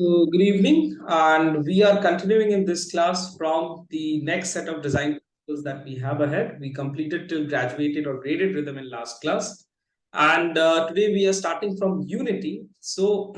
So, good evening, and we are continuing in this class from the next set of design principles that we have ahead. We completed till graduated or graded rhythm in last class, and today we are starting from unity. So,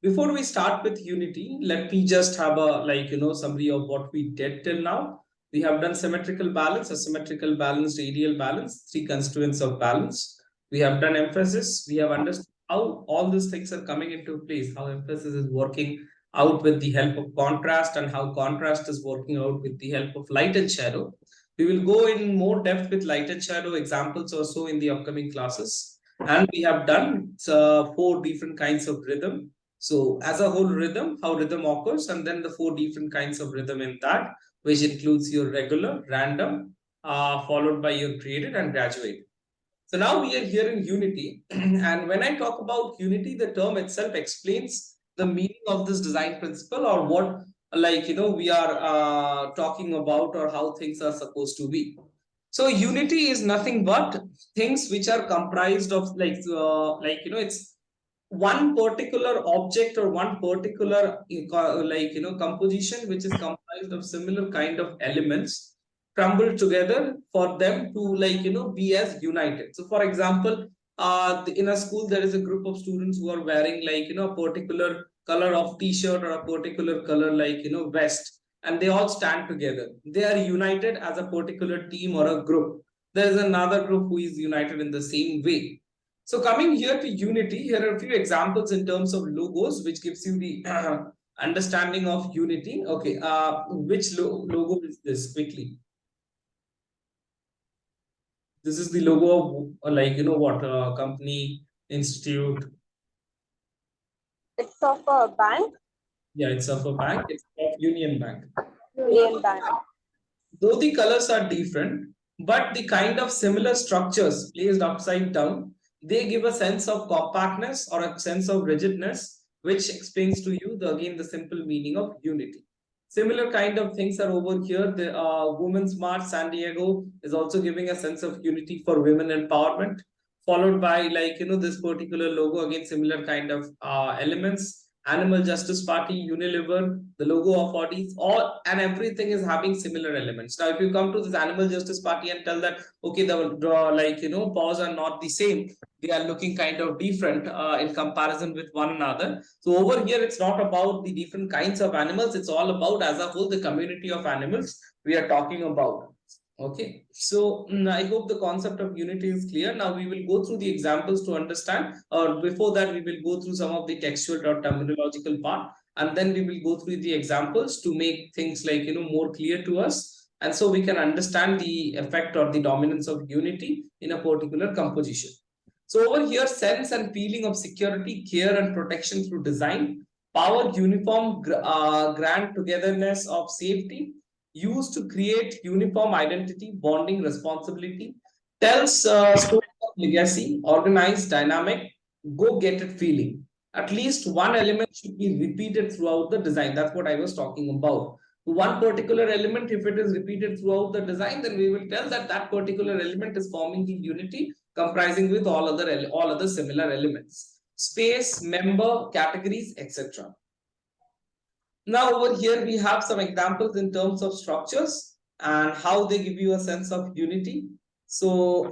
before we start with unity, let me just have a summary of what we did till now. We have done symmetrical balance, asymmetrical balance, radial balance, three constituents of balance. We have done emphasis. We have understood how all these things are coming into place, how emphasis is working out with the help of contrast and how contrast is working out with the help of light and shadow. We will go in more depth with light and shadow examples also in the upcoming classes. And we have done four different kinds of rhythm. So as a whole rhythm, how rhythm occurs, and then the four different kinds of rhythm in that, which includes your regular, random, followed by your graded and graduate. So now we are here in unity. And when I talk about unity, the term itself explains the meaning of this design principle or what, we are talking about or how things are supposed to be. So unity is nothing but things which are comprised of it's one particular object or one particular composition which is comprised of similar kind of elements crumbled together for them to be as united. So for example, in a school there is a group of students who are wearing a particular color of t-shirt or a particular color vest, and they all stand together. They are united as a particular team or a group. There is another group who is united in the same way. So coming here to unity, here are a few examples in terms of logos, which gives you the understanding of unity. Okay, which logo is this quickly? This is the logo of what company, institute. It's of a bank. Yeah, it's of a bank. It's of Union Bank. Union Bank. Though the colors are different, but the kind of similar structures placed upside down, they give a sense of compactness or a sense of rigidness, which explains to you again the simple meaning of unity. Similar kind of things are over here. The Women's March San Diego is also giving a sense of unity for women empowerment, followed by this particular logo, again similar kind of elements. Animal Justice Party, Unilever, the logo of Audis, all and everything is having similar elements. Now, if you come to this Animal Justice Party and tell that, okay, the paws are not the same, they are looking kind of different in comparison with one another. So over here, it's not about the different kinds of animals. It's all about, as a whole, the community of animals we are talking about. Okay, so I hope the concept of unity is clear. Now we will go through the examples to understand, or before that we will go through some of the textual or terminological part, and then we will go through the examples to make things more clear to us, and so we can understand the effect or the dominance of unity in a particular composition. So over here, sense and feeling of security, care and protection through design, power, uniform, grand togetherness of safety, used to create uniform identity, bonding, responsibility, tells stories of legacy, organized, dynamic, go-get-it feeling. At least one element should be repeated throughout the design. That's what I was talking about. One particular element, if it is repeated throughout the design, then we will tell that that particular element is forming the unity comprising with all other similar elements. Space, member, categories, etc. Now over here we have some examples in terms of structures and how they give you a sense of unity. So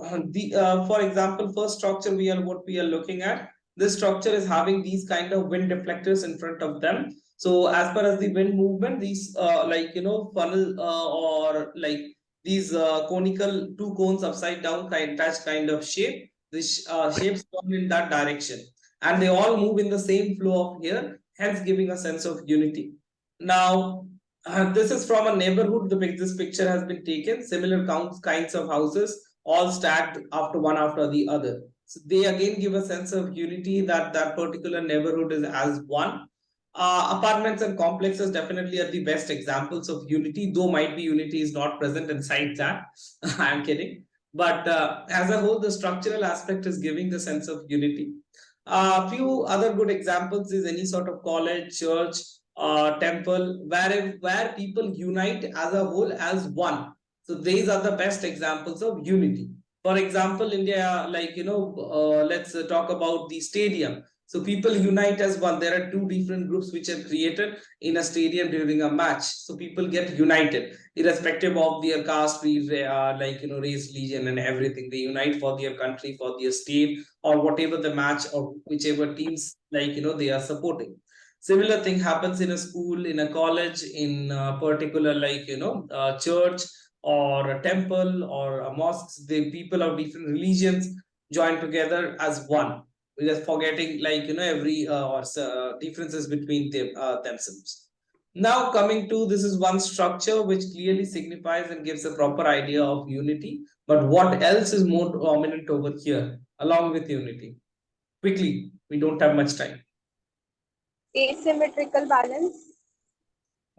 for example, first structure what we are looking at. This structure is having these kind of wind deflectors in front of them. So as far as the wind movement, these funnel or like these conical two cones upside down kind of shape. This shapes come in that direction, and they all move in the same flow of here, hence giving a sense of unity. Now, this is from a neighborhood. This picture has been taken. Similar kinds of houses, all stacked one after the other. So they again give a sense of unity that that particular neighborhood is as one. Apartments and complexes definitely are the best examples of unity, though might be unity is not present inside that. I'm kidding. But as a whole, the structural aspect is giving the sense of unity. A few other good examples is any sort of college, church, temple, where people unite as a whole as one. So these are the best examples of unity. For example, India, let's talk about the stadium. So people unite as one. There are two different groups which are created in a stadium during a match. So people get united, irrespective of their caste, race, religion, and everything. They unite for their country, for their state, or whatever the match or whichever teams they are supporting. Similar thing happens in a school, in a college, in a particular church or a temple or a mosque. The people of different religions join together as one. We're just forgetting every differences between themselves. Now coming to, this is one structure which clearly signifies and gives a proper idea of unity. But what else is more dominant over here along with unity? Quickly, we don't have much time. Asymmetrical balance.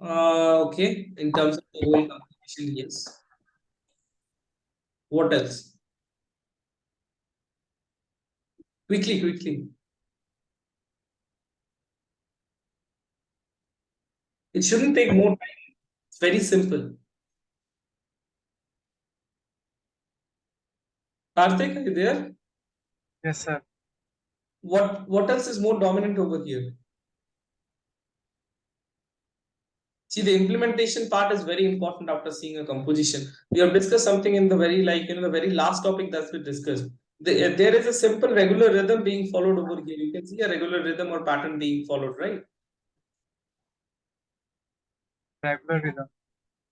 Okay, in terms of the whole composition, yes. What else? Quickly. It shouldn't take more time. It's very simple. Karthik, are you there? Yes, sir. What else is more dominant over here? See, the implementation part is very important after seeing a composition. We have discussed something in the very the very last topic that we discussed. There is a simple regular rhythm being followed over here. You can see a regular rhythm or pattern being followed, right? Regular rhythm.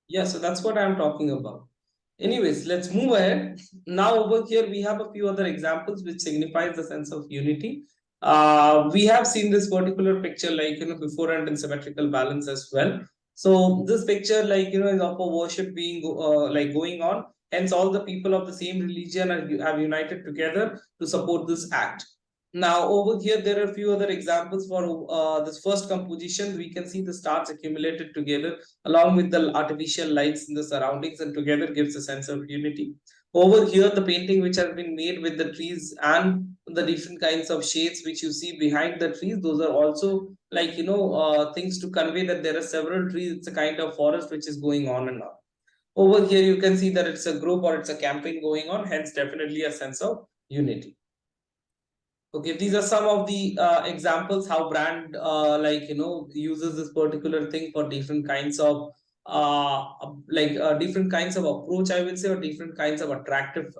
Yeah, so that's what I'm talking about. Anyways, let's move ahead. Now over here, we have a few other examples which signifies the sense of unity. We have seen this particular picture before and in symmetrical balance as well. So this picture is of a worship being going on. Hence, all the people of the same religion have united together to support this act. Now over here, there are a few other examples for this first composition. We can see the stars accumulated together along with the artificial lights in the surroundings, and together gives a sense of unity. Over here, the painting which has been made with the trees and the different kinds of shades which you see behind the trees, those are also things to convey that there are several trees. It's a kind of forest which is going on and on. Over here, you can see that it's a group or it's a campaign going on, hence definitely a sense of unity. Okay, these are some of the examples how brand uses this particular thing for different kinds of different kinds of approach, I will say, or different kinds of attractive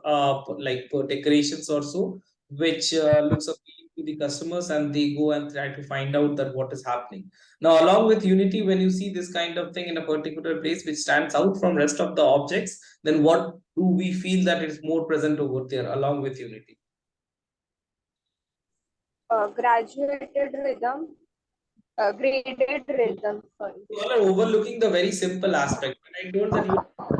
decorations or so, which looks appealing to the customers, and they go and try to find out that what is happening. Now, along with unity, when you see this kind of thing in a particular place which stands out from rest of the objects, then what do we feel that is more present over there along with unity? Graduated rhythm. Graded rhythm. Sorry. You all are overlooking the very simple aspect. When I told that you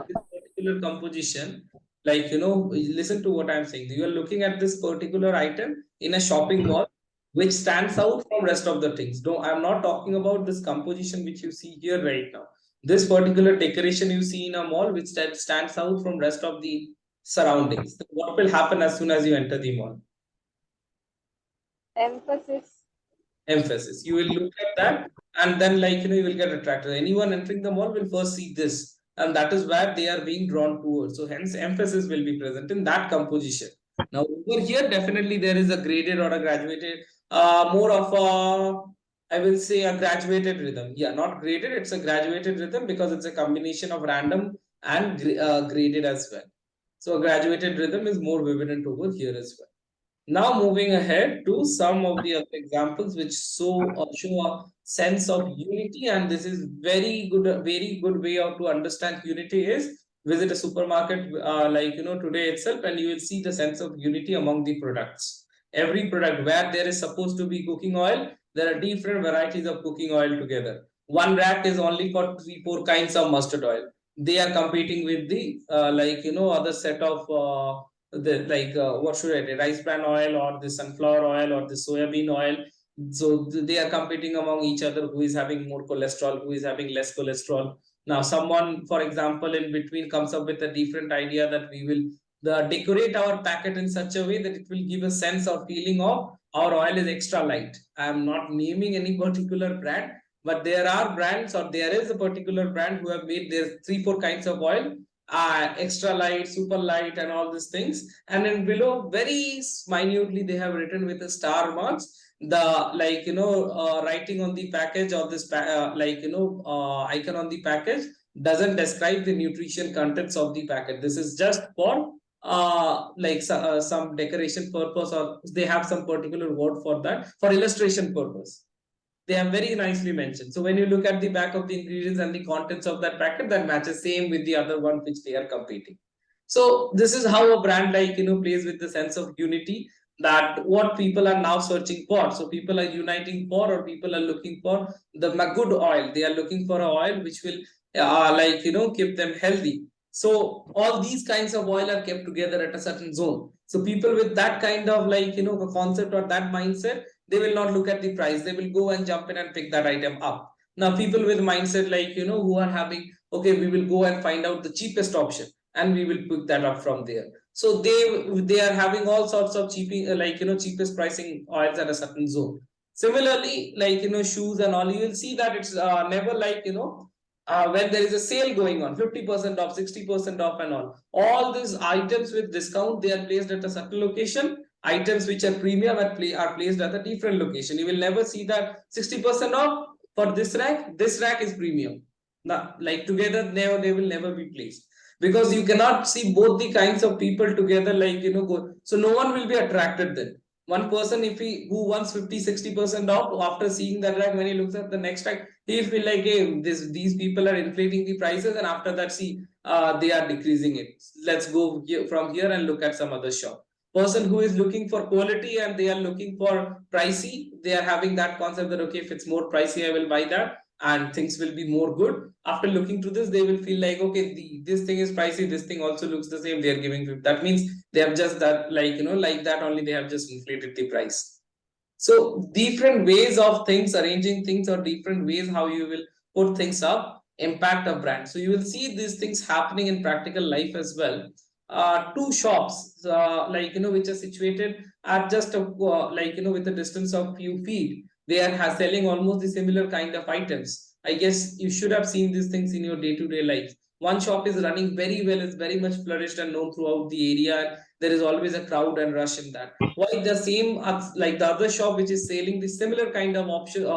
this particular composition, listen to what I'm saying. You are looking at this particular item in a shopping mall, which stands out from rest of the things. No, I'm not talking about this composition which you see here right now. This particular decoration you see in a mall, which stands out from rest of the surroundings. What will happen as soon as you enter the mall? Emphasis. You will look at that, and then you will get attracted. Anyone entering the mall will first see this, and that is where they are being drawn towards. So hence emphasis will be present in that composition. Now over here, definitely there is a graded or a graduated, more of a, I will say, a graduated rhythm. Yeah, not graded, it's a graduated rhythm because it's a combination of random and graded as well. So a graduated rhythm is more vivid over here as well. Now moving ahead to some of the other examples which show a sense of unity, and this is very good way of to understand unity is visit a supermarket today itself, and you will see the sense of unity among the products. Every product where there is supposed to be cooking oil, there are different varieties of cooking oil together. One rack is only for 3-4 kinds of mustard oil. They are competing with the other set of what should I say, rice bran oil or the sunflower oil or the soybean oil. So they are competing among each other, who is having more cholesterol, who is having less cholesterol. Now someone, for example, in between comes up with a different idea that we will decorate our packet in such a way that it will give a sense or feeling of our oil is extra light. I am not naming any particular brand, but there are brands, or there is a particular brand who have made their 3-4 kinds of oil, extra light, super light, and all these things. And then below, very minutely, they have written with the star marks the writing on the package or this icon on the package doesn't describe the nutrition contents of the packet. This is just for some decoration purpose, or they have some particular word for that, for illustration purpose. They have very nicely mentioned. So when you look at the back of the ingredients and the contents of that packet, that matches same with the other one which they are competing. So this is how a brand plays with the sense of unity, that what people are now searching for. So people are uniting for, or people are looking for the good oil. They are looking for an oil which will keep them healthy. So all these kinds of oil are kept together at a certain zone. So people with that kind of concept or that mindset, they will not look at the price. They will go and jump in and pick that item up. Now people with mindset who are having, okay, we will go and find out the cheapest option and we will pick that up from there. So they are having all sorts of cheapest pricing oils at a certain zone. Similarly, shoes and all, you will see that it's never when there is a sale going on, 50% off, 60% off and all these items with discount, they are placed at a certain location. Items which are premium are placed at a different location. You will never see that 60% off for this rack is premium. Now, together, they will never be placed, because you cannot see both the kinds of people together, go. So no one will be attracted then. One person, if he who wants 50-60% off, after seeing that rack, when he looks at the next rack, he'll feel like, hey, these people are inflating the prices, and after that, see, they are decreasing it. Let's go from here and look at some other shop. Person who is looking for quality and they are looking for pricey, they are having that concept that, okay, if it's more pricey, I will buy that and things will be more good. After looking to this, they will feel like, okay, this thing is pricey, this thing also looks the same, they are giving 50. That means they have just that, like that only, they have just inflated the price. So different ways of things, arranging things, or different ways how you will put things up, impact a brand. So you will see these things happening in practical life as well. Two shops which are situated at just with a distance of few feet, they are selling almost the similar kind of items. I guess you should have seen these things in your day-to-day life. One shop is running very well, is very much flourished and known throughout the area. There is always a crowd and rush in that. Why the same like the other shop which is selling the similar kind of option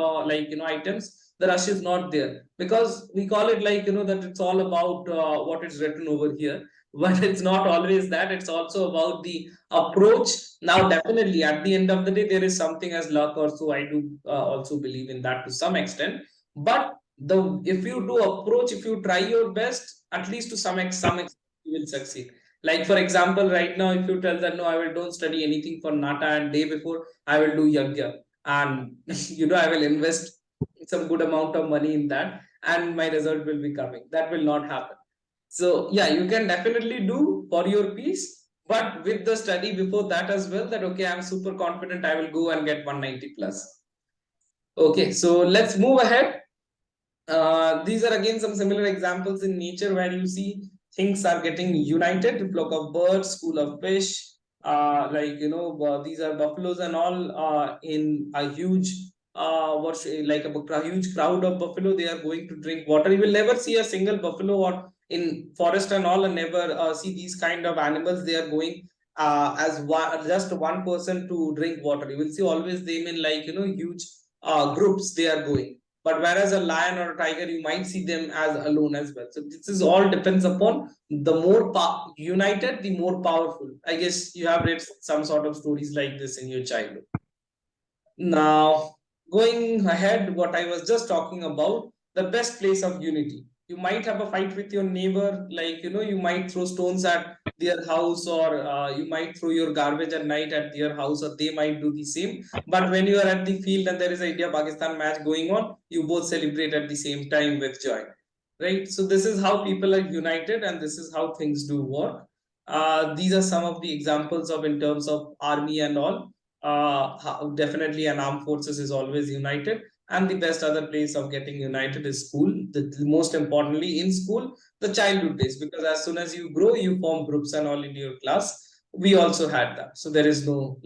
items, the rush is not there, because we call it that it's all about what is written over here. But it's not always that. It's also about the approach. Now definitely at the end of the day, there is something as luck or so. I do also believe in that to some extent. But if you do approach, if you try your best, at least to some extent you will succeed. Like for example, right now, if you tell that no, don't study anything for NATA, and day before I will do yagya, and I will invest some good amount of money in that, and my result will be coming. That will not happen. So yeah, you can definitely do for your piece, but with the study before that as well, that okay, I'm super confident I will go and get 190 plus. Okay, so let's move ahead. These are again some similar examples in nature where you see things are getting united. Flock of birds, school of fish, these are buffaloes and all in a huge a huge crowd of buffalo. They are going to drink water. You will never see a single buffalo or in forest and all, and never see these kind of animals. They are going as just one person to drink water. You will see always them in huge groups they are going. But whereas a lion or a tiger, you might see them as alone as well. So this is all depends upon the more united, the more powerful. I guess you have read some sort of stories like this in your childhood. Now, going ahead, what I was just talking about, the best place of unity. You might have a fight with your neighbor, you might throw stones at their house, or you might throw your garbage at night at their house, or they might do the same. But when you are at the field and there is an India-Pakistan match going on, you both celebrate at the same time with joy, right? So this is how people are united, and this is how things do work. These are some of the examples of in terms of army and all. Definitely an armed forces is always united, and the best other place of getting united is school. The most importantly in school, the childhood days, because as soon as you grow, you form groups and all in your class. We also had that, so there is no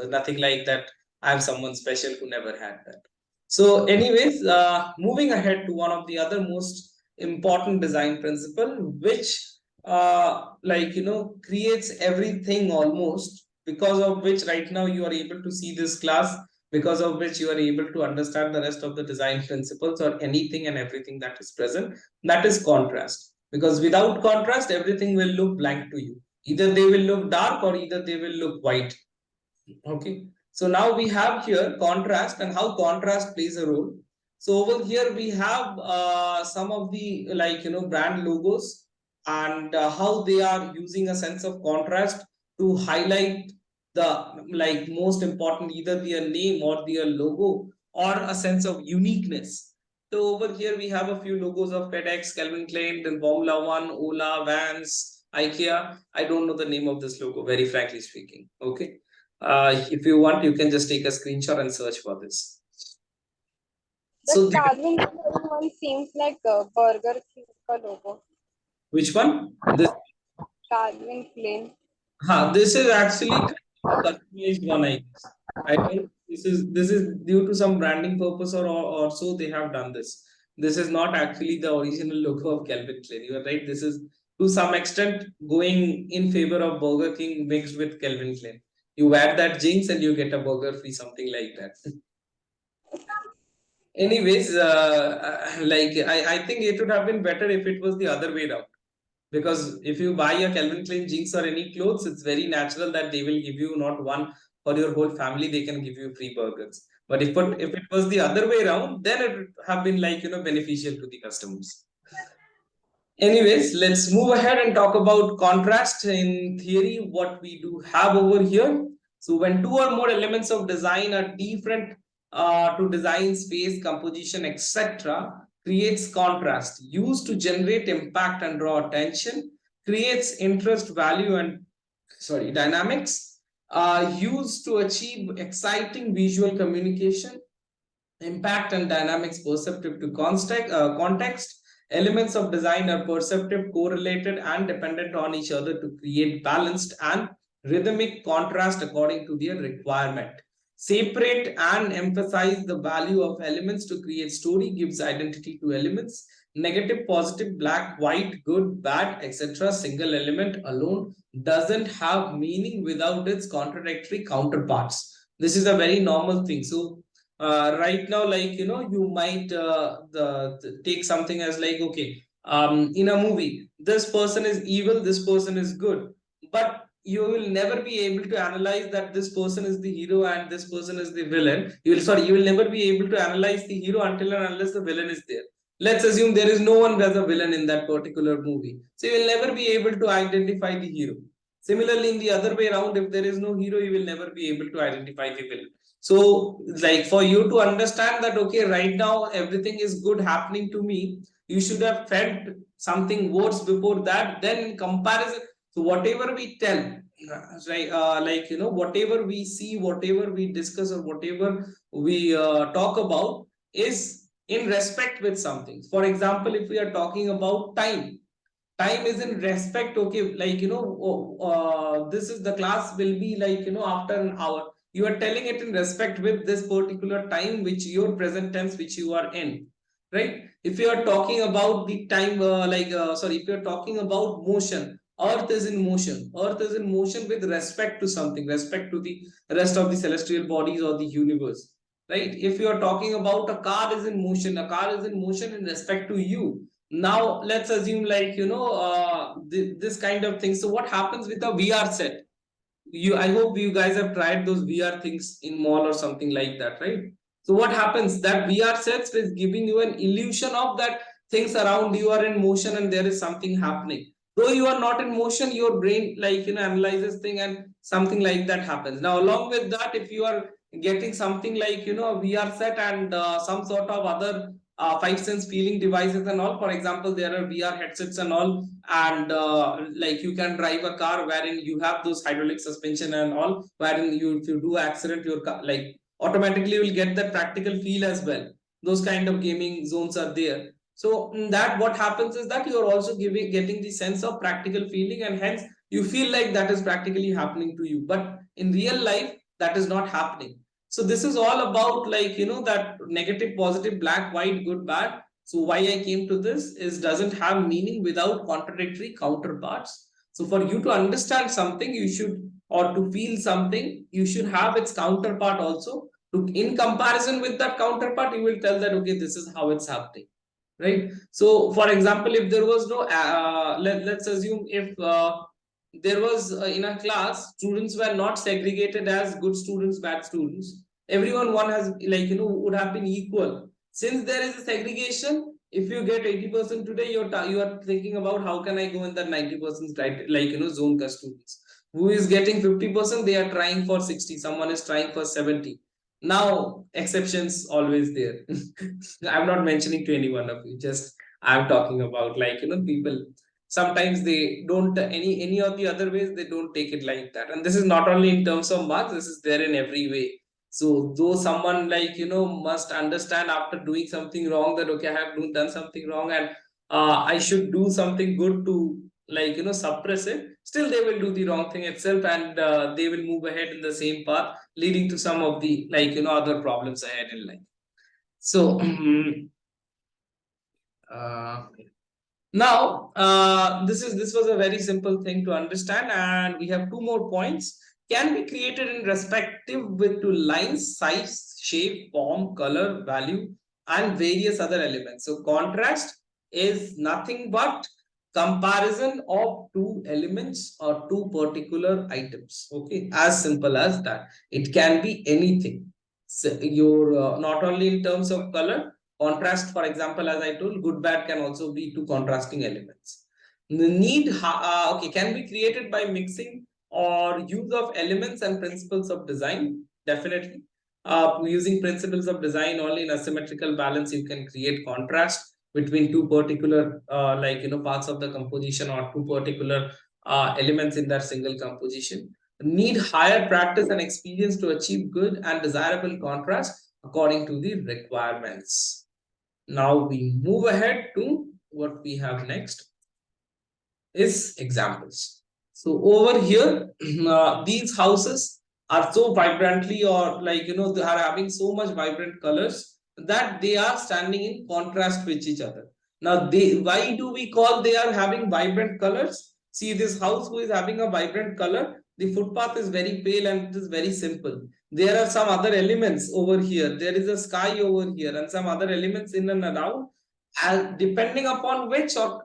nothing like that. I have someone special who never had that. So anyways, moving ahead to one of the other most important design principle, which creates everything almost, because of which right now you are able to see this class because of which you are able to understand the rest of the design principles or anything and everything that is present. That is contrast. Because without contrast, everything will look blank to you. Either they will look dark or either they will look white. Okay. So now we have here contrast and how contrast plays a role. So over here we have some of the brand logos and how they are using a sense of contrast to highlight the most important either their name or their logo or a sense of uniqueness. So over here we have a few logos of FedEx, Calvin Klein, then Formula One, Ola, Vans, IKEA. I don't know the name of this logo, very frankly speaking. Okay. If you want, you can just take a screenshot and search for this. The So Calvin Klein one seems like a Burger King logo. which one? This Calvin Klein. this is actually a customized one, I guess. I think this is due to some branding purpose or so they have done this. This is not actually the original logo of Calvin Klein. You are right. This is to some extent going in favor of Burger King mixed with Calvin Klein. You add that jinx and you get a burger free, something like that. Anyways, I think it would have been better if it was the other way around. Because if you buy a Calvin Klein jeans or any clothes, it's very natural that they will give you not one for your whole family, they can give you free burgers. But if it was the other way around, then it would have been beneficial to the customers. Anyways, let's move ahead and talk about contrast in theory, what we do have over here. So when two or more elements of design are different to design space, composition, etc., creates contrast, used to generate impact and draw attention, creates interest, value, and dynamics, used to achieve exciting visual communication, impact and dynamics perceptive to context. Elements of design are perceptive, correlated, and dependent on each other to create balanced and rhythmic contrast according to their requirement. Separate and emphasize the value of elements to create story, gives identity to elements. Negative, positive, black, white, good, bad, etc. Single element alone doesn't have meaning without its contradictory counterparts. This is a very normal thing. So right now, you might take something as okay, in a movie, this person is evil, this person is good, but you will never be able to analyze that this person is the hero and this person is the villain. You will never be able to analyze the hero until and unless the villain is there. Let's assume there is no one as a villain in that particular movie, so you will never be able to identify the hero. Similarly, in the other way around, if there is no hero, you will never be able to identify the villain. So, for you to understand that, okay, right now everything is good happening to me, you should have felt something worse before that. Then, in comparison, so whatever we tell, whatever we see, whatever we discuss, or whatever we talk about is in respect with something. For example, if we are talking about time, time is in respect, okay, this is the class will be after an hour. You are telling it in respect with this particular time which your present tense which you are in, right? If you are talking about the time if you are talking about motion, earth is in motion, earth is in motion with respect to something, respect to the rest of the celestial bodies or the universe, right? If you are talking about a car is in motion, a car is in motion in respect to you. Now let's assume this kind of thing. So what happens with a VR set? I hope you guys have tried those VR things in mall or something like that, right? So what happens, that VR sets is giving you an illusion of that things around you are in motion and there is something happening. Though you are not in motion, your brain analyzes thing and something like that happens. Now along with that, if you are getting something like a VR set and some sort of other five sense feeling devices and all, for example, there are VR headsets and all, and you can drive a car wherein you have those hydraulic suspension and all, wherein if you do accident, your car automatically will get that practical feel as well. Those kind of gaming zones are there. So that what happens is that you are also getting the sense of practical feeling, and hence you feel like that is practically happening to you, but in real life that is not happening. So this is all about that negative, positive, black, white, good, bad. So why I came to this is doesn't have meaning without contradictory counterparts. So for you to understand something, you should, or to feel something, you should have its counterpart also. in comparison with that counterpart, you will tell that, okay, this is how it's happening, right? So for example, if there was no let's assume if there was in a class, students were not segregated as good students, bad students, everyone one has would have been equal. Since there is a segregation, if you get 80% today, you are thinking about how can I go in that 90% right, zone ka students who is getting 50%, they are trying for 60, someone is trying for 70. Now exceptions always there. I'm not mentioning to any one of you, just I'm talking about people sometimes they don't any of the other ways, they don't take it like that. And this is not only in terms of marks, this is there in every way. So though someone must understand after doing something wrong that okay, I have done something wrong, and I should do something good to suppress it, still they will do the wrong thing itself, and they will move ahead in the same path, leading to some of the other problems ahead in life. So now this was a very simple thing to understand, and we have two more points. Can be created in respective with to lines, size, shape, form, color, value, and various other elements. So contrast is nothing but comparison of two elements or two particular items. Okay, as simple as that. It can be anything. So your not only in terms of color, contrast, for example, as I told, good bad can also be two contrasting elements. Okay, can be created by mixing or use of elements and principles of design. Definitely, using principles of design only in asymmetrical balance, you can create contrast between two particular parts of the composition or two particular elements in that single composition. Need higher practice and experience to achieve good and desirable contrast according to the requirements. Now we move ahead to what we have next is examples. So over here, these houses are so vibrantly or they are having so much vibrant colors that they are standing in contrast with each other. Now why do we call they are having vibrant colors? See, this house who is having a vibrant color, the footpath is very pale and it is very simple. There are some other elements over here. There is a sky over here and some other elements in and around, and depending upon which or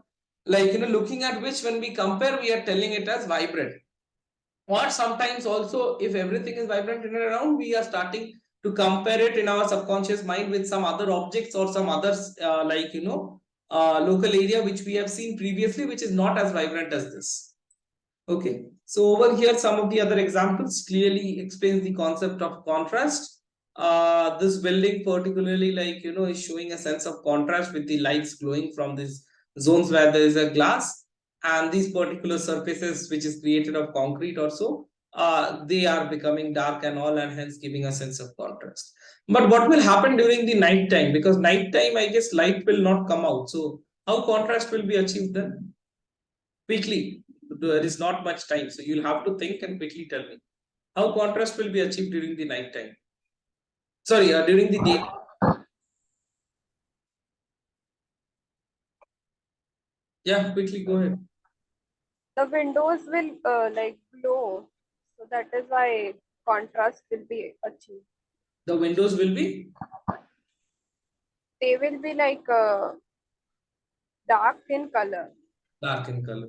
looking at which, when we compare, we are telling it as vibrant. Or sometimes also, if everything is vibrant in and around, we are starting to compare it in our subconscious mind with some other objects or some others local area which we have seen previously, which is not as vibrant as this. Okay, so over here some of the other examples clearly explains the concept of contrast. This building particularly is showing a sense of contrast with the lights glowing from these zones where there is a glass, and these particular surfaces which is created of concrete or so, they are becoming dark and all, and hence giving a sense of contrast. But what will happen during the night time? Because night time, I guess light will not come out, so how contrast will be achieved then? Quickly, there is not much time, so you'll have to think and quickly tell me how contrast will be achieved during the night time. Sorry, during the day. Yeah, quickly go ahead. The windows will glow, so that is why contrast will be achieved. The windows will be They will be dark in color. dark in color.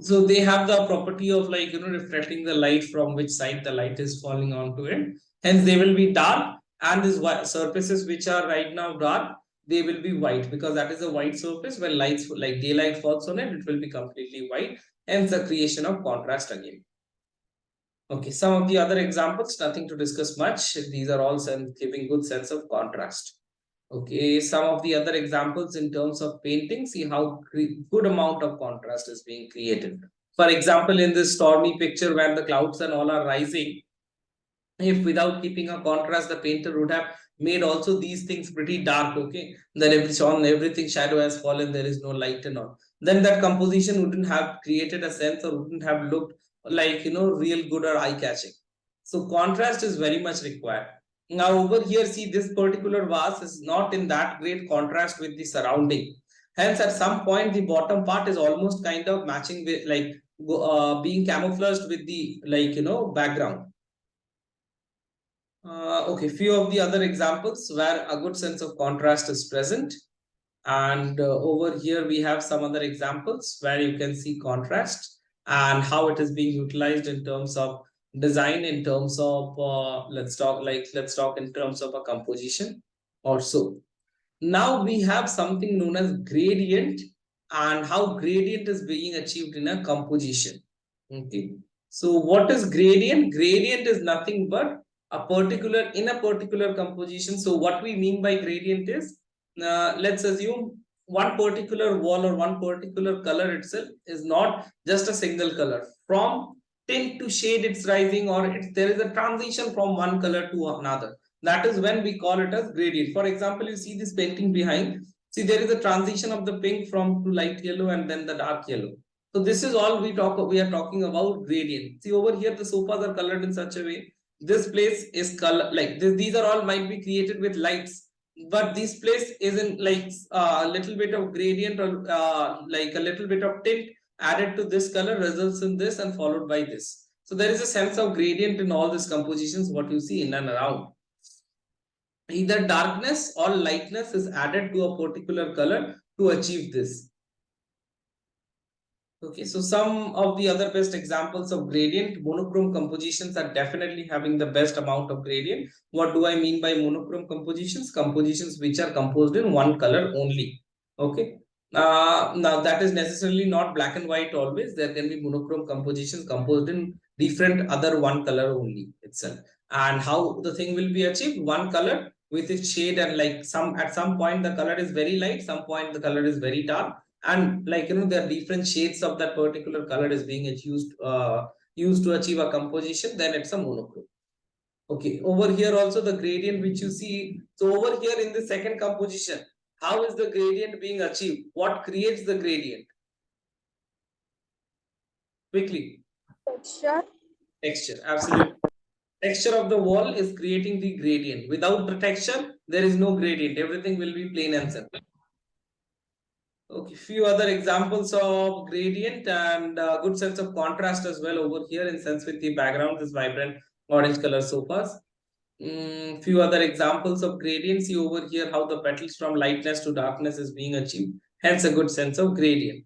So they have the property of reflecting the light from which side the light is falling onto it. Hence they will be dark, and these surfaces which are right now dark, they will be white, because that is a white surface. When lights like daylight falls on it, it will be completely white. Hence the creation of contrast again. Okay, some of the other examples, nothing to discuss much. These are all giving good sense of contrast. Okay, some of the other examples in terms of painting, see how good amount of contrast is being created. For example, in this stormy picture where the clouds and all are rising, if without keeping a contrast, the painter would have made also these things pretty dark, okay, then everything shadow has fallen, there is no light and all, then that composition wouldn't have created a sense or wouldn't have looked real good or eye-catching. So contrast is very much required. Now over here, see, this particular vase is not in that great contrast with the surrounding, hence at some point the bottom part is almost kind of matching with being camouflaged with the background. Okay, few of the other examples where a good sense of contrast is present. And over here we have some other examples where you can see contrast and how it is being utilized in terms of design, in terms of let's talk in terms of a composition also. Now we have something known as gradient and how gradient is being achieved in a composition. Okay. So what is gradient? Gradient is nothing but a particular in a particular composition. So what we mean by gradient is, let's assume one particular wall or one particular color itself is not just a single color. From tint to shade it's rising, or there is a transition from one color to another. That is when we call it as gradient. For example, you see this painting behind. See, there is a transition of the pink from to light yellow and then the dark yellow. So this is all we are talking about gradient. See, over here the sofas are colored in such a way. This place is color like this. These are all might be created with lights, but this place isn't like a little bit of gradient or like a little bit of tint added to this color results in this and followed by this. So there is a sense of gradient in all these compositions what you see in and around. Either darkness or lightness is added to a particular color to achieve this. Okay, so some of the other best examples of gradient, monochrome compositions are definitely having the best amount of gradient. What do I mean by monochrome compositions? Compositions which are composed in one color only. Okay. Now that is necessarily not black and white always. There can be monochrome compositions composed in different other one color only itself. And how the thing will be achieved? One color with its shade, and like at some point the color is very light, some point the color is very dark, and like there are different shades of that particular color is being used to achieve a composition, then it's a monochrome. Okay, over here also the gradient which you see. So over here in the second composition, how is the gradient being achieved? What creates the gradient? Quickly. Texture, absolutely. Texture of the wall is creating the gradient. Without the texture, there is no gradient. Everything will be plain and simple. Okay, few other examples of gradient and good sense of contrast as well over here, in sense with the background, this vibrant orange color sofas. Few other examples of gradient. See over here how the petals from lightness to darkness is being achieved. Hence a good sense of gradient.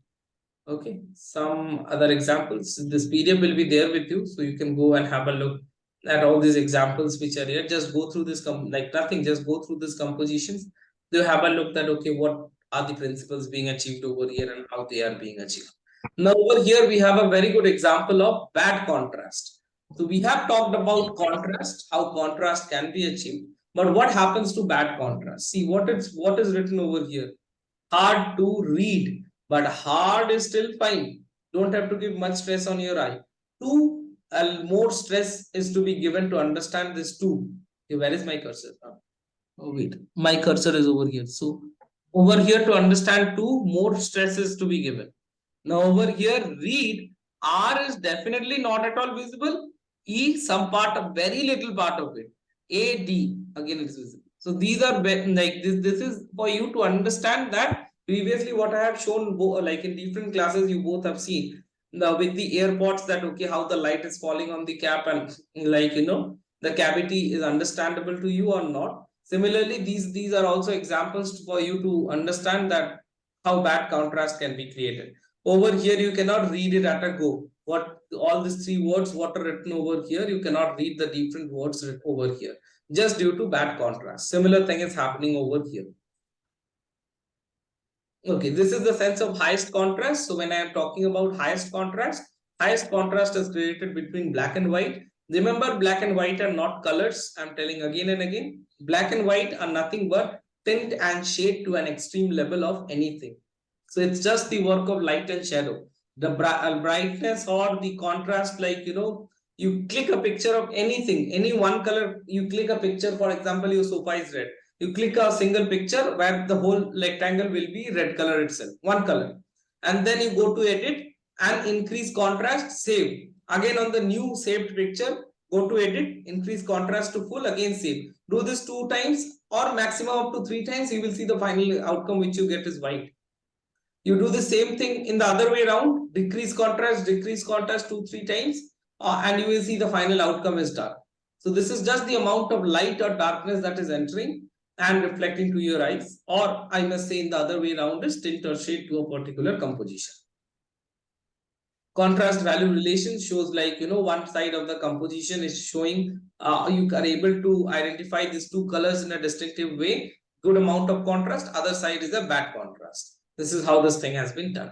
Okay, some other examples. This PDF will be there with you, so you can go and have a look at all these examples which are here. Just go through this like nothing. Just go through these compositions. You have a look that okay, what are the principles being achieved over here and how they are being achieved. Now over here we have a very good example of bad contrast. So we have talked about contrast, how contrast can be achieved, but what happens to bad contrast? See what is written over here. Hard to read, but hard is still fine. Don't have to give much stress on your eye. More stress is to be given to understand this too. Okay, where is my cursor? Oh wait, my cursor is over here. So over here to understand two, more stress is to be given. Now over here, read, R is definitely not at all visible. E, some part of very little part of it. A, D, again it's visible. So these are like this is for you to understand that previously what I have shown like in different classes you both have seen. Now with the AirPods, that okay, how the light is falling on the cap and like the cavity is understandable to you or not. Similarly, these are also examples for you to understand that how bad contrast can be created. Over here, you cannot read it at a go. What all these three words what are written over here, you cannot read the different words written over here just due to bad contrast. Similar thing is happening over here. Okay, this is the sense of highest contrast. So when I am talking about highest contrast is created between black and white. Remember, black and white are not colors. I'm telling again and again. Black and white are nothing but tint and shade to an extreme level of anything. So it's just the work of light and shadow. The brightness or the contrast, like you click a picture of anything, any one color, you click a picture, for example, your sofa is red. You click a single picture where the whole rectangle will be red color itself, one color. And then you go to edit and increase contrast, save. Again on the new saved picture, go to edit, increase contrast to full, again save. Do this 2 times or maximum up to 3 times, you will see the final outcome which you get is white. You do the same thing in the other way around, decrease contrast 2-3 times, and you will see the final outcome is dark. So this is just the amount of light or darkness that is entering and reflecting to your eyes, or I must say in the other way around is tint or shade to a particular composition. Contrast value relation shows like, one side of the composition is showing, you are able to identify these two colors in a distinctive way, good amount of contrast, other side is a bad contrast. This is how this thing has been done.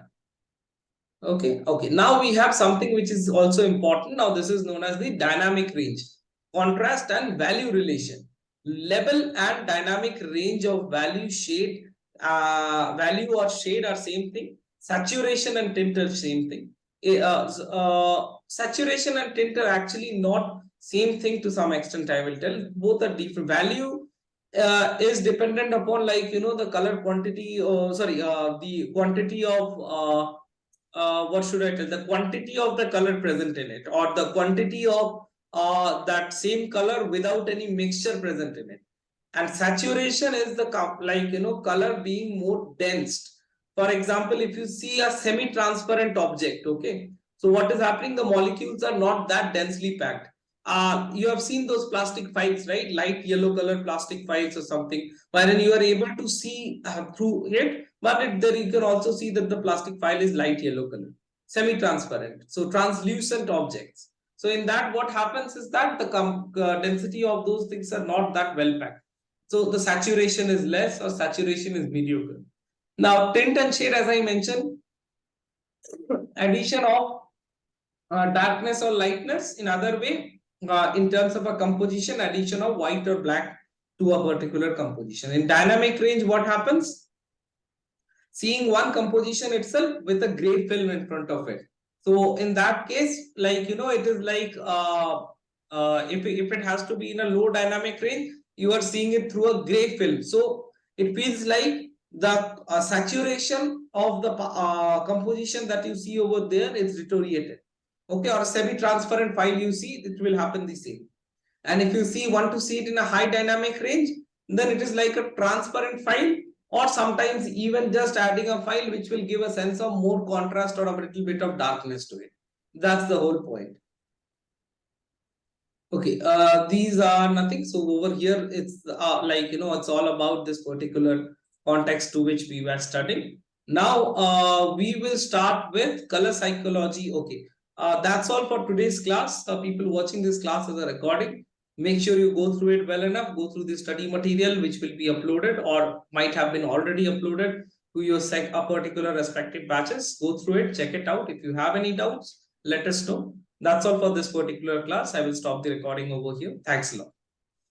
Okay. Now we have something which is also important. Now this is known as the dynamic range. Contrast and value relation. Level and dynamic range of value shade, value or shade are same thing. Saturation and tint are same thing. Saturation and tint are actually not same thing to some extent. I will tell both are different. Value is dependent upon, like, the color quantity, or the quantity of what should I tell, the quantity of the color present in it, or the quantity of that same color without any mixture present in it. And saturation is the color being more dense. For example, if you see a semi-transparent object, okay, so what is happening, the molecules are not that densely packed. You have seen those plastic files, right? Light yellow color plastic files or something, wherein you are able to see through it, but there you can also see that the plastic file is light yellow color, semi-transparent, so translucent objects. So in that, what happens is that the density of those things are not that well packed. So the saturation is less, or saturation is mediocre. Now, tint and shade, as I mentioned, addition of darkness or lightness. In other way, in terms of a composition, addition of white or black to a particular composition. In dynamic range, what happens? Seeing one composition itself with a gray film in front of it. So in that case, like, it is like, if it has to be in a low dynamic range, you are seeing it through a gray film. So it feels like the saturation of the composition that you see over there is deteriorated. Okay, or a semi-transparent file you see, it will happen the same. And if you want to see it in a high dynamic range, then it is like a transparent file, or sometimes even just adding a file which will give a sense of more contrast or a little bit of darkness to it. That's the whole point. Okay, these are nothing. So over here, it's it's all about this particular context to which we were studying. Now, we will start with color psychology. Okay, that's all for today's class. People watching this class as a recording, make sure you go through it well enough, go through the study material which will be uploaded or might have been already uploaded to your particular respective batches. Go through it, check it out. If you have any doubts, let us know. That's all for this particular class. I will stop the recording over here. Thanks a lot.